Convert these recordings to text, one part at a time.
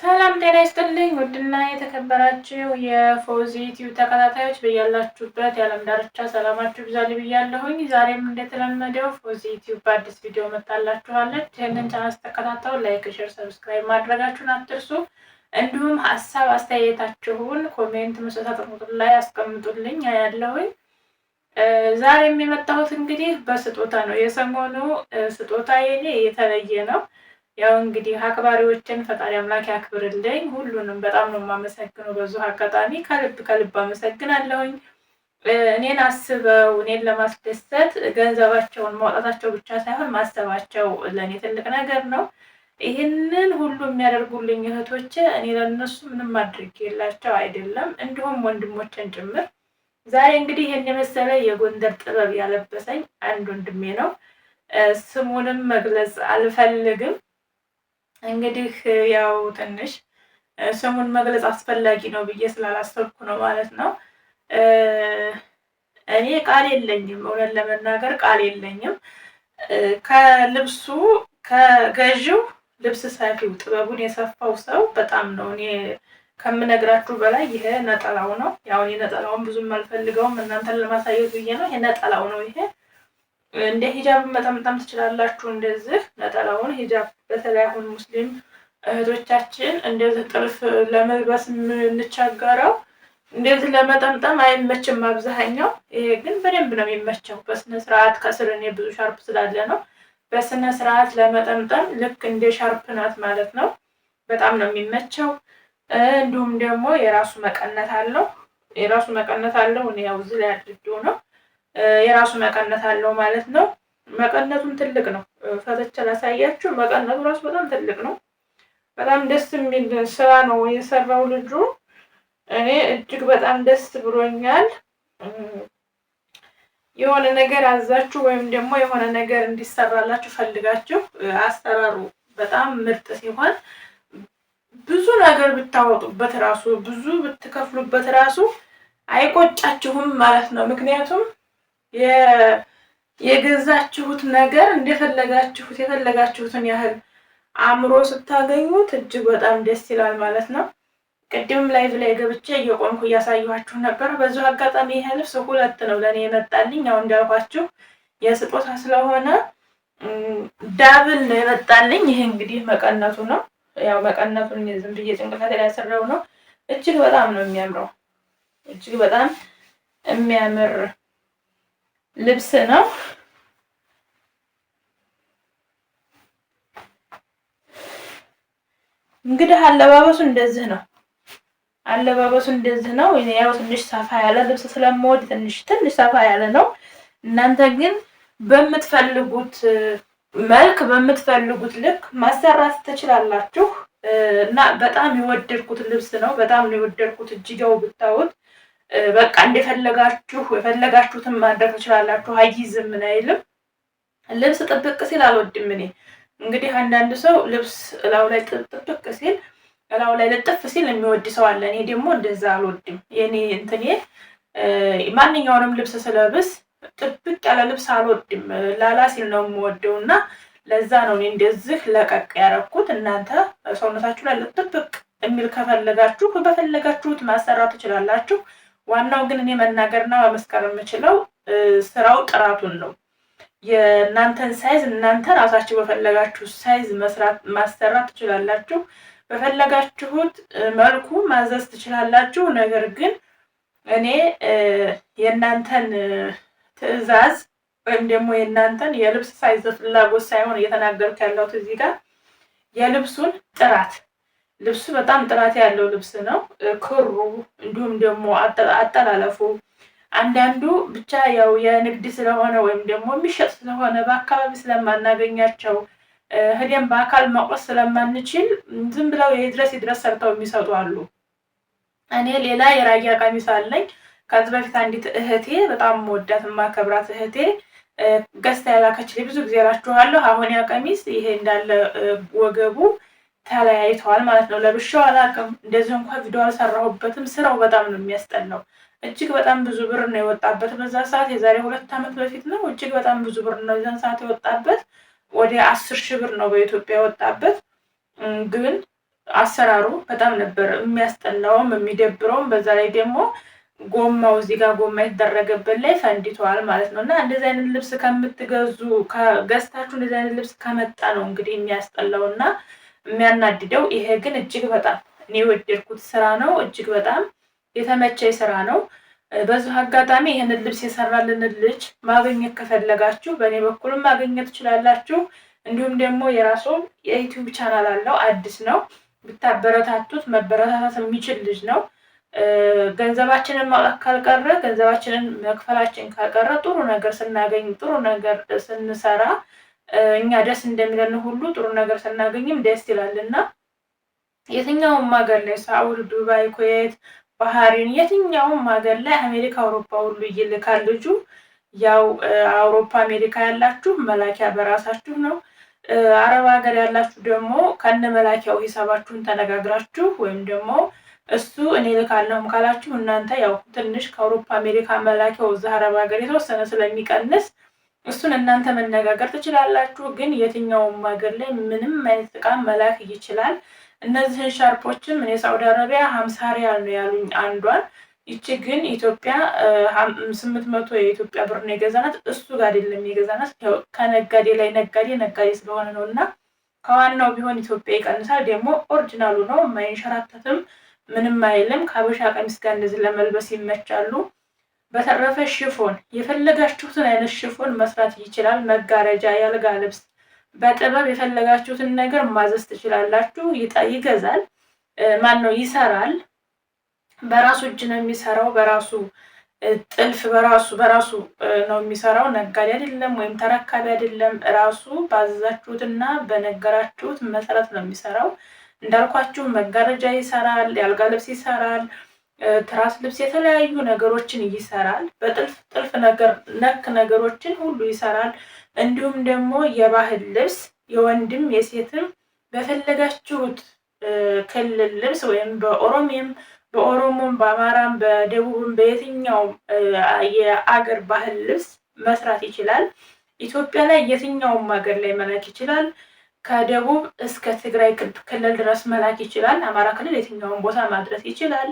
ሰላም ጤና ይስጥልኝ ውድና የተከበራችሁ የፎዚ ቲዩብ ተከታታዮች በያላችሁበት የዓለም ዳርቻ ሰላማችሁ ይብዛልኝ ብያለሁኝ። ዛሬም እንደተለመደው ፎዚ ቲዩብ በአዲስ ቪዲዮ መጣላችኋለች። ይህንን ቻናል ስትከታተሉ ላይክ፣ ሼር፣ ሰብስክራይብ ማድረጋችሁን አትርሱ። እንዲሁም ሀሳብ አስተያየታችሁን ኮሜንት መስጫ ሳጥኑ ላይ አስቀምጡልኝ ያለሁኝ። ዛሬም የመጣሁት እንግዲህ በስጦታ ነው። የሰሞኑ ስጦታ የኔ የተለየ ነው። ያው እንግዲህ አክባሪዎችን ፈጣሪ አምላክ ያክብርልኝ። ሁሉንም በጣም ነው የማመሰግነው። በዙ አጋጣሚ ከልብ አመሰግናለሁኝ። እኔን አስበው እኔን ለማስደሰት ገንዘባቸውን ማውጣታቸው ብቻ ሳይሆን ማሰባቸው ለእኔ ትልቅ ነገር ነው። ይህንን ሁሉ የሚያደርጉልኝ እህቶቼ እኔ ለነሱ ምንም አድርጌላቸው አይደለም፣ እንዲሁም ወንድሞችን ጭምር። ዛሬ እንግዲህ ይህን የመሰለ የጎንደር ጥበብ ያለበሰኝ አንድ ወንድሜ ነው። ስሙንም መግለጽ አልፈልግም። እንግዲህ ያው ትንሽ ስሙን መግለጽ አስፈላጊ ነው ብዬ ስላላሰብኩ ነው ማለት ነው። እኔ ቃል የለኝም፣ እውነት ለመናገር ቃል የለኝም። ከልብሱ ከገዢው ልብስ ሰፊው ጥበቡን የሰፋው ሰው በጣም ነው እኔ ከምነግራችሁ በላይ ይሄ ነጠላው ነው። ያው እኔ ነጠላውን ብዙም አልፈልገውም፣ እናንተን ለማሳየት ብዬ ነው። ይሄ ነጠላው ነው። ይሄ እንደ ሂጃብ መጠምጠም ትችላላችሁ። እንደዚህ ነጠላውን ሂጃብ በተለይ አሁን ሙስሊም እህቶቻችን እንደዚህ ጥልፍ ለመልበስ የምንቸገረው እንደዚህ ለመጠምጠም አይመችም አብዛኛው። ይሄ ግን በደንብ ነው የሚመቸው በስነ ስርዓት። ከስር እኔ ብዙ ሻርፕ ስላለ ነው በስነ ስርዓት ለመጠምጠም ልክ እንደ ሻርፕ ናት ማለት ነው። በጣም ነው የሚመቸው። እንዲሁም ደግሞ የራሱ መቀነት አለው። የራሱ መቀነት አለው። እኔ ያው እዚህ ላይ አድርጌው ነው የራሱ መቀነት አለው ማለት ነው። መቀነቱም ትልቅ ነው። ፈተቻ ላሳያችሁ። መቀነቱ ራሱ በጣም ትልቅ ነው። በጣም ደስ የሚል ስራ ነው የሰራው ልጁ። እኔ እጅግ በጣም ደስ ብሎኛል። የሆነ ነገር አዛችሁ ወይም ደግሞ የሆነ ነገር እንዲሰራላችሁ ፈልጋችሁ አሰራሩ በጣም ምርጥ ሲሆን ብዙ ነገር ብታወጡበት ራሱ ብዙ ብትከፍሉበት ራሱ አይቆጫችሁም ማለት ነው። ምክንያቱም የገዛችሁት ነገር እንደፈለጋችሁት የፈለጋችሁትን ያህል አምሮ ስታገኙት እጅግ በጣም ደስ ይላል ማለት ነው። ቅድም ላይቭ ላይ ገብቼ እየቆምኩ እያሳየኋችሁ ነበር። በዚሁ አጋጣሚ ይሄ ልብስ ሁለት ነው ለእኔ የመጣልኝ። ያው እንዳልኳችሁ የስጦታ ስለሆነ ዳብል ነው የመጣልኝ። ይሄ እንግዲህ መቀነቱ ነው። ያው መቀነቱን ዝም ብዬ ጭንቅላቴ ላይ ያሰራው ነው። እጅግ በጣም ነው የሚያምረው። እጅግ በጣም የሚያምር ልብስ ነው። እንግዲህ አለባበሱ እንደዚህ ነው። አለባበሱ እንደዚህ ነው። ያው ትንሽ ሰፋ ያለ ልብስ ስለምወድ ትንሽ ሰፋ ያለ ነው። እናንተ ግን በምትፈልጉት መልክ በምትፈልጉት ልክ ማሰራት ትችላላችሁ። እና በጣም የወደድኩት ልብስ ነው። በጣም ነው የወደድኩት። እጅጋው ብታዩት በቃ እንደፈለጋችሁ የፈለጋችሁትን ማድረግ ትችላላችሁ። አይይዝም ምን አይልም። ልብስ ጥብቅ ሲል አልወድም እኔ። እንግዲህ አንዳንድ ሰው ልብስ እላው ላይ ጥብቅ ሲል እላው ላይ ልጥፍ ሲል የሚወድ ሰው አለ። እኔ ደግሞ እንደዛ አልወድም። የኔ እንትኔ ማንኛውንም ልብስ ስለብስ ጥብቅ ያለ ልብስ አልወድም። ላላ ሲል ነው የምወደው እና ለዛ ነው እኔ እንደዚህ ለቀቅ ያደረኩት። እናንተ ሰውነታችሁ ላይ ጥብቅ የሚል ከፈለጋችሁ በፈለጋችሁት ማሰራት ትችላላችሁ። ዋናው ግን እኔ መናገርና መመስከር የምችለው ስራው ጥራቱን ነው። የእናንተን ሳይዝ እናንተ ራሳችሁ በፈለጋችሁ ሳይዝ ማሰራት ትችላላችሁ። በፈለጋችሁት መልኩ ማዘዝ ትችላላችሁ። ነገር ግን እኔ የእናንተን ትዕዛዝ ወይም ደግሞ የእናንተን የልብስ ሳይዝ ፍላጎት ሳይሆን እየተናገርኩ ያለሁት እዚህ ጋር የልብሱን ጥራት። ልብሱ በጣም ጥራት ያለው ልብስ ነው። ክሩ እንዲሁም ደግሞ አጠላለፉ አንዳንዱ ብቻ ያው የንግድ ስለሆነ ወይም ደግሞ የሚሸጥ ስለሆነ በአካባቢ ስለማናገኛቸው ሄደን በአካል መቆስ ስለማንችል ዝም ብለው የድረስ ሰርተው የሚሰጡ አሉ። እኔ ሌላ የራያ ቀሚስ አለኝ። ከዚህ በፊት አንዲት እህቴ በጣም ወዳት ማከብራት እህቴ ገዝታ ያላከችልኝ ብዙ ጊዜ እላችኋለሁ። አሁን ያ ቀሚስ ይሄ እንዳለ ወገቡ ተለያይተዋል ማለት ነው። ለብሼው አላውቅም። እንደዚህ እንኳን ቪዲዮ አልሰራሁበትም። ስራው በጣም ነው የሚያስጠላው። እጅግ በጣም ብዙ ብር ነው የወጣበት በዛ ሰዓት። የዛሬ 2 ዓመት በፊት ነው። እጅግ በጣም ብዙ ብር ነው የዛን ሰዓት የወጣበት። ወደ 10 ሺህ ብር ነው በኢትዮጵያ የወጣበት። ግን አሰራሩ በጣም ነበር የሚያስጠላውም የሚደብረውም። በዛ ላይ ደግሞ ጎማው እዚህ ጋር ጎማ የተደረገበት ላይ ፈንድቷል ማለት ነው። እና እንደዚህ አይነት ልብስ ከምትገዙ ገዝታችሁ እንደዚህ አይነት ልብስ ከመጣ ነው እንግዲህ የሚያስጠላው እና የሚያናድደው። ይሄ ግን እጅግ በጣም እኔ የወደድኩት ስራ ነው። እጅግ በጣም የተመቸኝ ስራ ነው። በዚሁ አጋጣሚ ይህንን ልብስ የሰራልንን ልጅ ማግኘት ከፈለጋችሁ በእኔ በኩልም ማግኘት ትችላላችሁ። እንዲሁም ደግሞ የራሱ የዩቲዩብ ቻናል አለው፣ አዲስ ነው። ብታበረታቱት መበረታታት የሚችል ልጅ ነው። ገንዘባችንን ማውጣት ካልቀረ ገንዘባችንን መክፈላችን ካልቀረ ጥሩ ነገር ስናገኝ ጥሩ ነገር ስንሰራ እኛ ደስ እንደሚለን ሁሉ ጥሩ ነገር ስናገኝም ደስ ይላልና የትኛውም ሀገር ላይ ሳኡዲ፣ ዱባይ፣ ኩዌት፣ ባህሪን የትኛውም ሀገር ላይ አሜሪካ፣ አውሮፓ ሁሉ ይልካል ልጁ። ያው አውሮፓ አሜሪካ ያላችሁ መላኪያ በራሳችሁ ነው። አረብ ሀገር ያላችሁ ደግሞ ከነ መላኪያው ሂሳባችሁን ተነጋግራችሁ ወይም ደግሞ እሱ እኔ ልካለሁም ካላችሁ እናንተ ያው ትንሽ ከአውሮፓ አሜሪካ መላኪያው እዛ አረብ ሀገር የተወሰነ ስለሚቀንስ እሱን እናንተ መነጋገር ትችላላችሁ። ግን የትኛውም ሀገር ላይ ምንም አይነት እቃ መላክ ይችላል። እነዚህን ሻርፖችም እኔ ሳውዲ አረቢያ 50 ሪያል ነው ያሉኝ አንዷን። ይቺ ግን ኢትዮጵያ 800 የኢትዮጵያ ብር ነው የገዛናት። እሱ ጋር አይደለም የገዛናት፣ ያው ከነጋዴ ላይ ነጋዴ ስለሆነ ነው እና ከዋናው ቢሆን ኢትዮጵያ ይቀንሳል። ደግሞ ኦሪጂናሉ ነው፣ የማይንሸራተትም ምንም አይልም። ከሀበሻ ቀሚስ ጋር እንደዚህ ለመልበስ ይመቻሉ። በተረፈ ሽፎን የፈለጋችሁትን አይነት ሽፎን መስራት ይችላል። መጋረጃ፣ ያልጋ ልብስ በጥበብ የፈለጋችሁትን ነገር ማዘዝ ትችላላችሁ። ይገዛል፣ ማን ነው ይሰራል። በራሱ እጅ ነው የሚሰራው። በራሱ ጥልፍ በራሱ ነው የሚሰራው። ነጋዴ አይደለም ወይም ተረካቢ አይደለም። ራሱ ባዘዛችሁትና በነገራችሁት መሰረት ነው የሚሰራው። እንዳልኳችሁ መጋረጃ ይሰራል፣ ያልጋ ልብስ ይሰራል፣ ትራስ ልብስ፣ የተለያዩ ነገሮችን ይሰራል። በጥልፍ ነገር ነክ ነገሮችን ሁሉ ይሰራል። እንዲሁም ደግሞ የባህል ልብስ የወንድም የሴትም በፈለጋችሁት ክልል ልብስ ወይም በኦሮሞም በአማራም በደቡብም በየትኛውም የአገር ባህል ልብስ መስራት ይችላል። ኢትዮጵያ ላይ የትኛውም ሀገር ላይ መላክ ይችላል። ከደቡብ እስከ ትግራይ ክልል ድረስ መላክ ይችላል። አማራ ክልል የትኛውን ቦታ ማድረስ ይችላል።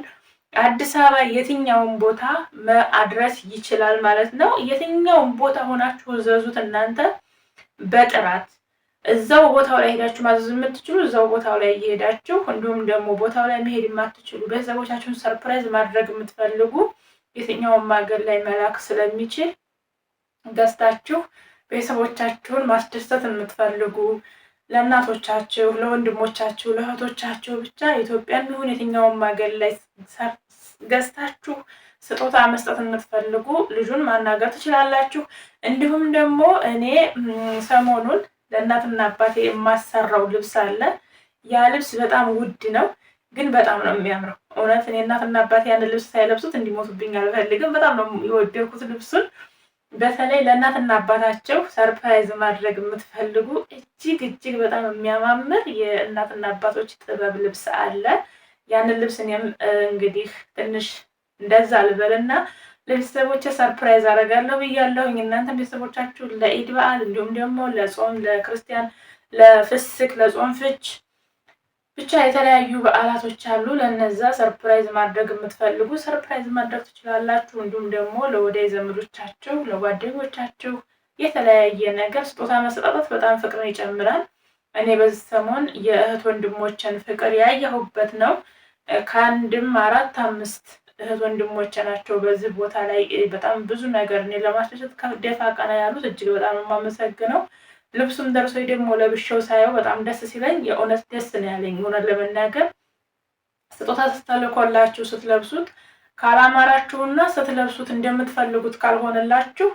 አዲስ አበባ የትኛውን ቦታ ማድረስ ይችላል ማለት ነው። የትኛውን ቦታ ሆናችሁ ዘዙት እናንተ በጥራት እዛው ቦታው ላይ ሄዳችሁ ማዘዝ የምትችሉ እዛው ቦታው ላይ እየሄዳችሁ፣ እንዲሁም ደግሞ ቦታው ላይ መሄድ የማትችሉ ቤተሰቦቻችሁን ሰርፕራይዝ ማድረግ የምትፈልጉ የትኛውም ሀገር ላይ መላክ ስለሚችል ገዝታችሁ ቤተሰቦቻችሁን ማስደሰት የምትፈልጉ ለእናቶቻችሁ፣ ለወንድሞቻችሁ፣ ለእህቶቻችሁ ብቻ ኢትዮጵያም ይሁን የትኛውም ሀገር ላይ ገዝታችሁ ስጦታ መስጠት የምትፈልጉ ልጁን ማናገር ትችላላችሁ። እንዲሁም ደግሞ እኔ ሰሞኑን ለእናትና አባቴ የማሰራው ልብስ አለ። ያ ልብስ በጣም ውድ ነው፣ ግን በጣም ነው የሚያምረው። እውነት እኔ እናትና አባቴ ያን ልብስ ሳይለብሱት እንዲሞቱብኝ አልፈልግም። በጣም ነው የወደድኩት ልብሱን። በተለይ ለእናትና አባታቸው ሰርፕራይዝ ማድረግ የምትፈልጉ እጅግ በጣም የሚያማምር የእናትና አባቶች ጥበብ ልብስ አለ። ያንን ልብስ እኔም እንግዲህ ትንሽ እንደዛ ልበልና ለቤተሰቦቼ ሰርፕራይዝ አደርጋለሁ ብያለሁኝ። እናንተ ቤተሰቦቻችሁ ለኢድ በዓል እንዲሁም ደግሞ ለጾም፣ ለክርስቲያን፣ ለፍስክ፣ ለጾም ፍች ብቻ የተለያዩ በዓላቶች አሉ። ለነዛ ሰርፕራይዝ ማድረግ የምትፈልጉ ሰርፕራይዝ ማድረግ ትችላላችሁ። እንዲሁም ደግሞ ለወዳጅ ዘመዶቻችሁ፣ ለጓደኞቻችሁ የተለያየ ነገር ስጦታ መሰጣጣት በጣም ፍቅርን ይጨምራል። እኔ በዚህ ሰሞን የእህት ወንድሞችን ፍቅር ያየሁበት ነው። ከአንድም 4 5 እህት ወንድሞቼ ናቸው በዚህ ቦታ ላይ በጣም ብዙ ነገር እኔ ለማስደሰት ከደፋ ቀና ያሉት። እጅግ በጣም የማመሰግነው። ልብሱም ደርሶ ደግሞ ለብሼው ሳየው በጣም ደስ ሲለኝ የእውነት ደስ ነው ያለኝ። እውነት ለመናገር ስጦታ ስትልኮላችሁ ስትለብሱት ካላማራችሁና ስትለብሱት እንደምትፈልጉት ካልሆነላችሁ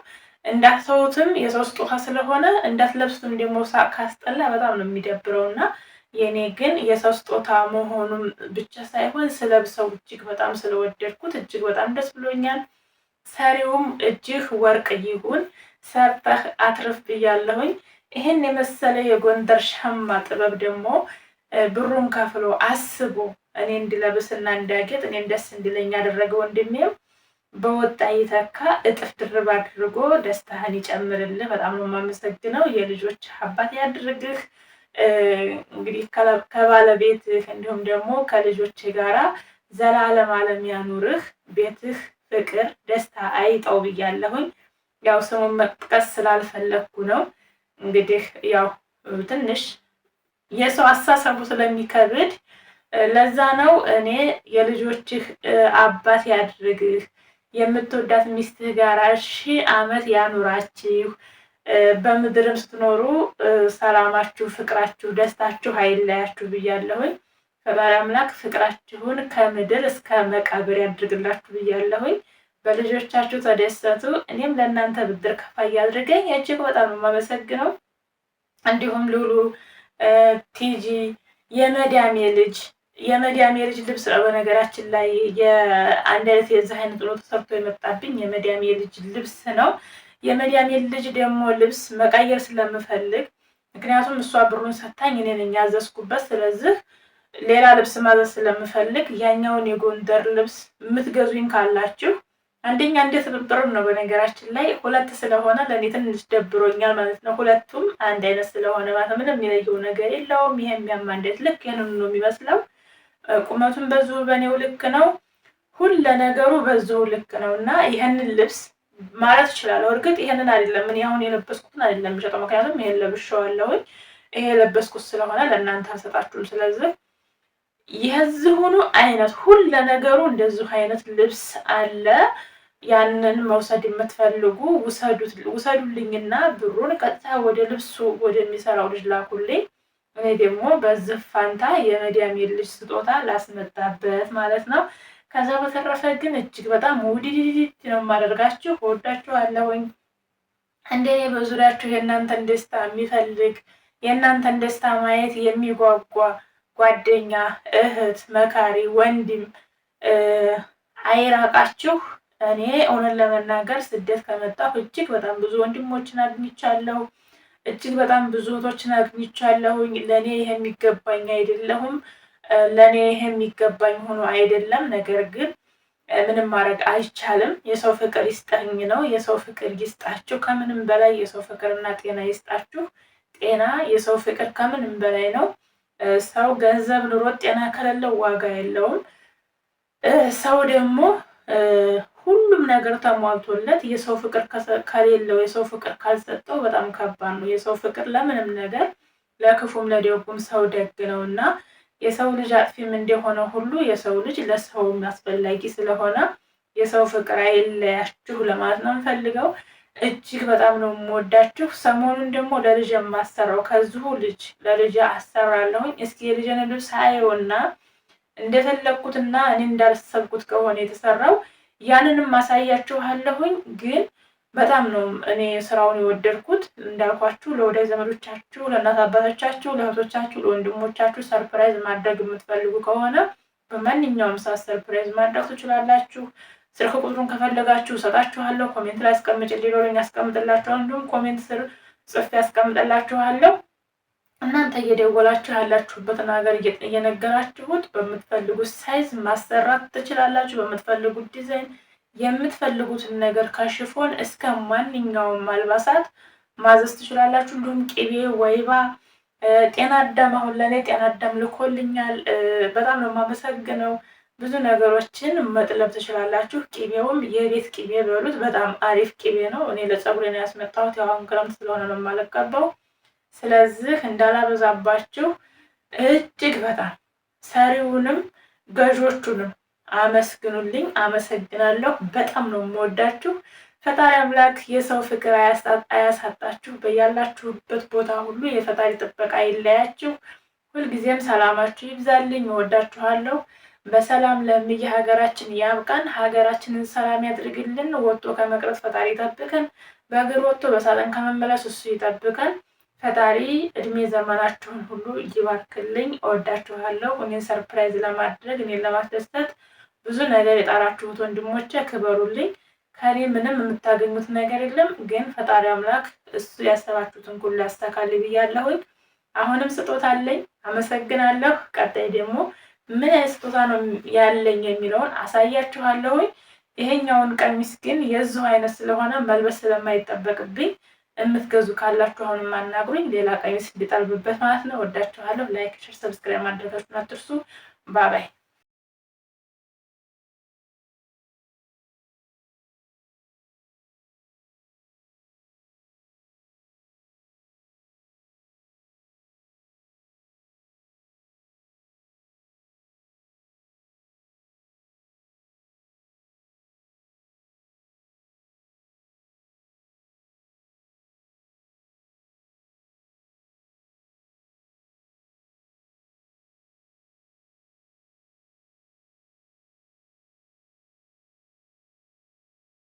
እንዳትተውትም። የሰው ስጦታ ስለሆነ እንዳትለብሱትም ደግሞ ካስጠላ በጣም ነው የሚደብረውና የኔ ግን የሰው ስጦታ መሆኑን ብቻ ሳይሆን ስለብሰው እጅግ በጣም ስለወደድኩት እጅግ በጣም ደስ ብሎኛል። ሰሪውም እጅግ ወርቅ ይሁን፣ ሰርተህ አትርፍ ብያለሁኝ። ይሄን የመሰለ የጎንደር ሸማ ጥበብ ደግሞ ብሩን ከፍሎ አስቦ እኔ እንድለብስና እንዳጌጥ እኔን ደስ እንዲለኝ ያደረገ ወንድሜም በወጣ ይተካ እጥፍ ድርብ አድርጎ ደስታህን ይጨምርልህ። በጣም ነው የማመሰግነው። የልጆች አባት ያድርግህ። እንግዲህ ከባለቤትህ እንዲሁም ደግሞ ከልጆች ጋራ ዘላለም ዓለም ያኑርህ። ቤትህ ፍቅር፣ ደስታ አይጠው ብያለሁኝ። ያው ስሙን መጥቀስ ስላልፈለግኩ ነው። እንግዲህ ያው ትንሽ የሰው አሳሰቡ ስለሚከብድ ለዛ ነው። እኔ የልጆችህ አባት ያድርግህ፣ የምትወዳት ሚስትህ ጋር 1000 ዓመት ያኑራችሁ፣ በምድርም ስትኖሩ ሰላማችሁ፣ ፍቅራችሁ፣ ደስታችሁ አይለያችሁ ብያለሁኝ። ፈጣሪ አምላክ ፍቅራችሁን ከምድር እስከ መቃብር ያድርግላችሁ ብያለሁኝ። በልጆቻችሁ ተደሰቱ። እኔም ለእናንተ ብድር ከፋይ ያድርገኝ። እጅግ በጣም የማመሰግነው። እንዲሁም ሉሉ፣ ቲጂ፣ የመዳሜ ልጅ ልብስ ነው። በነገራችን ላይ የአንድ አይነት የዚህ አይነት ነው ተሰርቶ የመጣብኝ የመዳሜ ልጅ ልብስ ነው። የመዳሜ ልጅ ደግሞ ልብስ መቀየር ስለምፈልግ፣ ምክንያቱም እሷ ብሩን ሰታኝ እኔ ነኝ ያዘዝኩበት። ስለዚህ ሌላ ልብስ ማዘዝ ስለምፈልግ ያኛውን የጎንደር ልብስ የምትገዙኝ ካላችሁ አንደኛ እንደ ትብብርም ነው። በነገራችን ላይ ሁለት ስለሆነ ለእኔ ትንሽ ደብሮኛል ማለት ነው። ሁለቱም አንድ አይነት ስለሆነ ማለት ምንም የሚለየው ነገር የለውም። ይሄ የሚያማ እንዴት ልክ ይህንን ነው የሚመስለው። ቁመቱን በዚሁ በእኔው ልክ ነው። ሁለ ነገሩ በዚሁ ልክ ነው እና ይህንን ልብስ ማለት እችላለሁ። እርግጥ ይሄንን አይደለም እኔ አሁን የለበስኩትን አይደለም የምሸጠው፣ ምክንያቱም ይሄን ለብሼዋለሁኝ። ይሄ የለበስኩት ስለሆነ ለእናንተ አልሰጣችሁም። ስለዚህ የዚሁኑ አይነት ሁለ ነገሩ እንደዚሁ አይነት ልብስ አለ። ያንን መውሰድ የምትፈልጉ ውሰዱልኝና ብሩን ቀጥታ ወደ ልብሱ ወደሚሰራው ልጅ ላኩልኝ። እኔ ደግሞ በዚህ ፋንታ የመዳሜ ልጅ ስጦታ ላስመጣበት ማለት ነው። ከዛ በተረፈ ግን እጅግ በጣም ውድድድ ነው የማደርጋችሁ። እወዳችኋለሁኝ። እንደኔ በዙሪያችሁ የእናንተን ደስታ የሚፈልግ የእናንተን ደስታ ማየት የሚጓጓ ጓደኛ፣ እህት፣ መካሪ፣ ወንድም አይራቃችሁ። እኔ እውነት ለመናገር ስደት ከመጣሁ እጅግ በጣም ብዙ ወንድሞችን አግኝቻለሁ። እጅግ በጣም ብዙ እህቶችን አግኝቻለሁኝ። ለእኔ ይሄ የሚገባኝ አይደለሁም። ለእኔ ይሄ የሚገባኝ ሆኖ አይደለም። ነገር ግን ምንም ማድረግ አይቻልም። የሰው ፍቅር ይስጠኝ ነው። የሰው ፍቅር ይስጣችሁ። ከምንም በላይ የሰው ፍቅርና ጤና ይስጣችሁ። ጤና የሰው ፍቅር ከምንም በላይ ነው። ሰው ገንዘብ ኑሮት ጤና ከሌለው ዋጋ የለውም። ሰው ደግሞ ሁሉም ነገር ተሟልቶለት የሰው ፍቅር ከሌለው የሰው ፍቅር ካልሰጠው በጣም ከባድ ነው። የሰው ፍቅር ለምንም ነገር ለክፉም ለደጉም ሰው ደግ ነው እና የሰው ልጅ አጥፊም እንደሆነ ሁሉ የሰው ልጅ ለሰው አስፈላጊ ስለሆነ የሰው ፍቅር አይለያችሁ ለማለት ነው የምፈልገው። እጅግ በጣም ነው የምወዳችሁ። ሰሞኑን ደግሞ ለልጅ የማሰራው ከዚሁ ልጅ ለልጅ አሰራለሁኝ። እስኪ የልጅን ልብስ ሳየውና እንደፈለግኩትና እኔ እንዳልሰብኩት ከሆነ የተሰራው ያንንም ማሳያችኋለሁኝ። ግን በጣም ነው እኔ ስራውን የወደድኩት። እንዳልኳችሁ ለወዳጅ ዘመዶቻችሁ፣ ለእናት አባቶቻችሁ፣ ለእህቶቻችሁ፣ ለወንድሞቻችሁ ሰርፕራይዝ ማድረግ የምትፈልጉ ከሆነ በማንኛውም ሰዓት ሰርፕራይዝ ማድረግ ትችላላችሁ። ስልክ ቁጥሩን ከፈለጋችሁ እሰጣችኋለሁ። ኮሜንት ላይ አስቀምጭልኝ፣ ያስቀምጥላችኋለሁ። እንዲሁም ኮሜንት ስር ጽፌ ያስቀምጥላችኋለሁ። እናንተ እየደወላችሁ ያላችሁበትን ሀገር እየነገራችሁት በምትፈልጉት ሳይዝ ማሰራት ትችላላችሁ። በምትፈልጉት ዲዛይን የምትፈልጉትን ነገር ከሽፎን እስከ ማንኛውም አልባሳት ማዘዝ ትችላላችሁ። እንዲሁም ቅቤ፣ ወይባ፣ ጤና አዳም አሁን ለእኔ ጤና አዳም ልኮልኛል። በጣም ነው የማመሰግነው። ብዙ ነገሮችን መጥለብ ትችላላችሁ። ቅቤውም የቤት ቅቤ በሉት፣ በጣም አሪፍ ቅቤ ነው። እኔ ለፀጉሬ ነው ያስመጣሁት። ያው አሁን ክረምት ስለሆነ ነው የማልቀባው። ስለዚህ እንዳላበዛባችሁ እጅግ በጣም ሰሪውንም ገዦቹንም አመስግኑልኝ። አመሰግናለሁ። በጣም ነው የምወዳችሁ። ፈጣሪ አምላክ የሰው ፍቅር አያሳጣችሁ። በያላችሁበት ቦታ ሁሉ የፈጣሪ ጥበቃ አይለያችሁ። ሁልጊዜም ሰላማችሁ ይብዛልኝ። እወዳችኋለሁ። በሰላም ለምየ ሀገራችን ያብቃን። ሀገራችንን ሰላም ያድርግልን። ወጥቶ ከመቅረት ፈጣሪ ይጠብቀን። በእግር ወጥቶ በሳጥን ከመመለስ እሱ ይጠብቀን። ፈጣሪ እድሜ ዘመናችሁን ሁሉ ይባርክልኝ። እወዳችኋለሁ። እኔን ሰርፕራይዝ ለማድረግ እኔን ለማስደሰት ብዙ ነገር የጣራችሁት ወንድሞቼ ክበሩልኝ። ከኔ ምንም የምታገኙት ነገር የለም፣ ግን ፈጣሪ አምላክ እሱ ያሰባችሁትን ሁሉ ያስተካክል ብያለሁኝ። አሁንም ስጦታ አለኝ። አመሰግናለሁ። ቀጣይ ደግሞ ምን አይነት ስጦታ ነው ያለኝ የሚለውን አሳያችኋለሁኝ። ይሄኛውን ቀሚስ ግን የዚሁ አይነት ስለሆነ መልበስ ስለማይጠበቅብኝ የምትገዙ ካላችሁ አሁንም አናግሩኝ። ሌላ ቀሚስ እንዲጠልብበት ማለት ነው። ወዳችኋለሁ። ላይክ፣ ሼር፣ ሰብስክራይብ ማድረጋችሁን አትርሱ። ባባይ